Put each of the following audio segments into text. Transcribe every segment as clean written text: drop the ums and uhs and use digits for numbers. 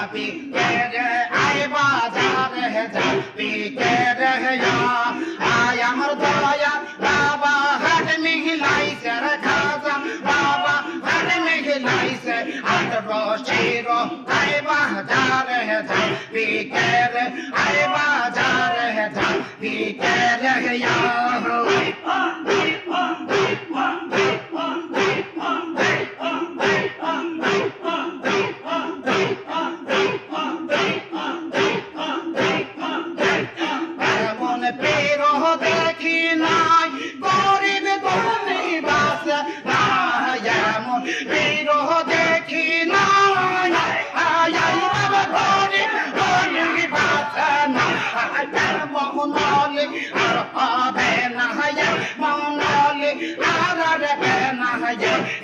বিকেরে আয় বাজারে যা বিকেরে আয় আমার দয়া বাবা হাট মিহিলাইছে রে খাজা বাবা হাট মিহিলাইছে আটরো শিরো আয় বাজারে যা বিকেরে আয় বাজারে যা বিকেরে দেখি নাই গরিব ধনী বাসে এমন বিরহ দেখি নাই গরিব ধনী বাসে না মহনলি আর পাবে না মহনলি আর রেবে না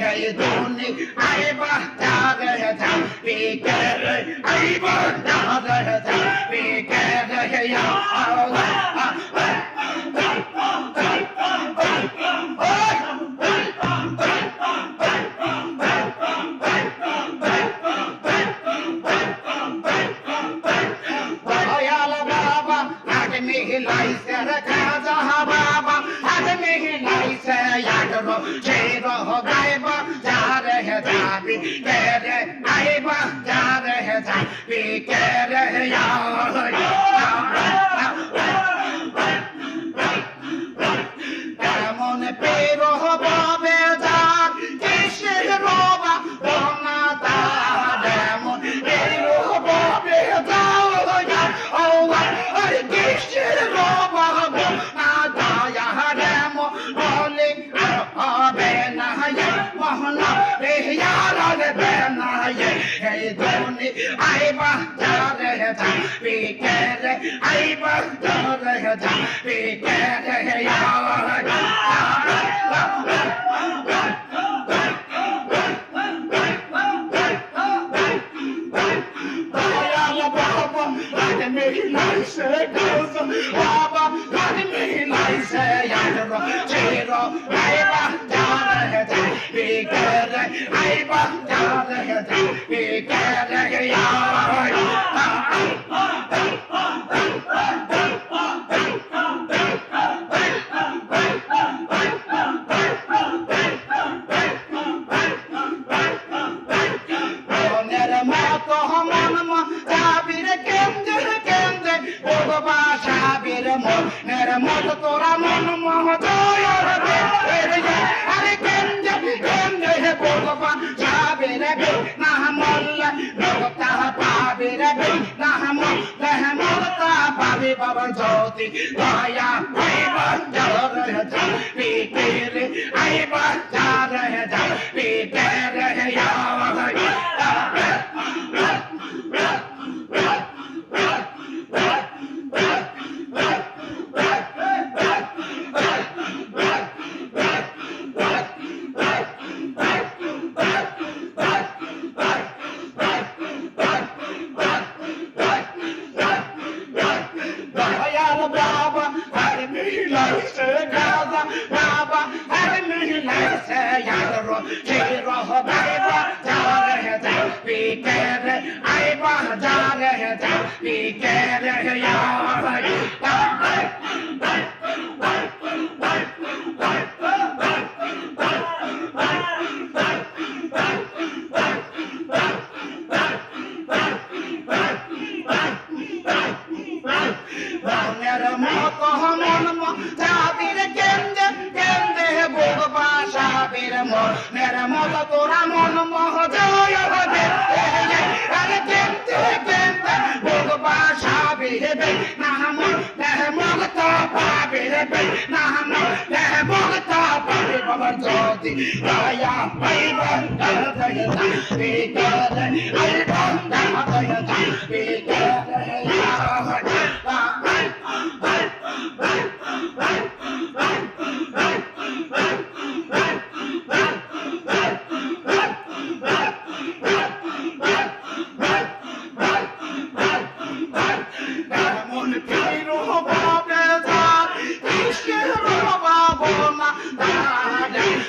এই দুনি আইবা যাবে যাবি করে আইবা যাবে যাবি করে আল্লাহ মিহিলাইছে রে খাজা বাবা হাত মিহিলাইছে আটরো শিরো গাইবা যারে যাবি কেরে আইবা যারে যাবি কেরে কেমন পেরো হবে যার কিসের রবা বনা তার এমন পেরো হবে যার ও কিসের রবা বনা দয়া রেম বলে হবে না মোহনা রে ইয়ার রে না এই দুনি আইবা যারে যাবি কেরে আইবা যারে যাবি কেরে Baba, God me nice, Yadro, Chiro, Iba, Jara, be good, Iba, Jara, be মত তোরা মন মহজয়ের আরে কেন্দ্রে কেন্দ্রে হে ভগবান যাবে রে না মল্লা ভগতা পাবে রে না মল্লা মলতা পাবে বাবা জ্যোতি দয়া আইবা যারে যাবি কেরে আইবা যারে যাবি কেরে मेरा मत तोरा मन महजय হবে আরে কেমতে কেমতে ভগবাসা বিহেবে না মন দেহ মগত পাবে রে না মন দেহ মগত পাবে বাবা জ্যোতি দয়া পাইবা দয়া দাবি করে আই বন্দা দয়া দাবি করে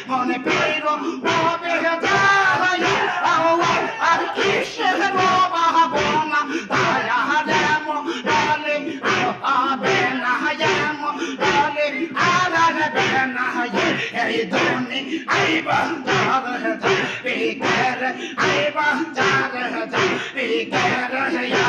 Mone pero, move, ai bandar da biker ai bandar da biker ya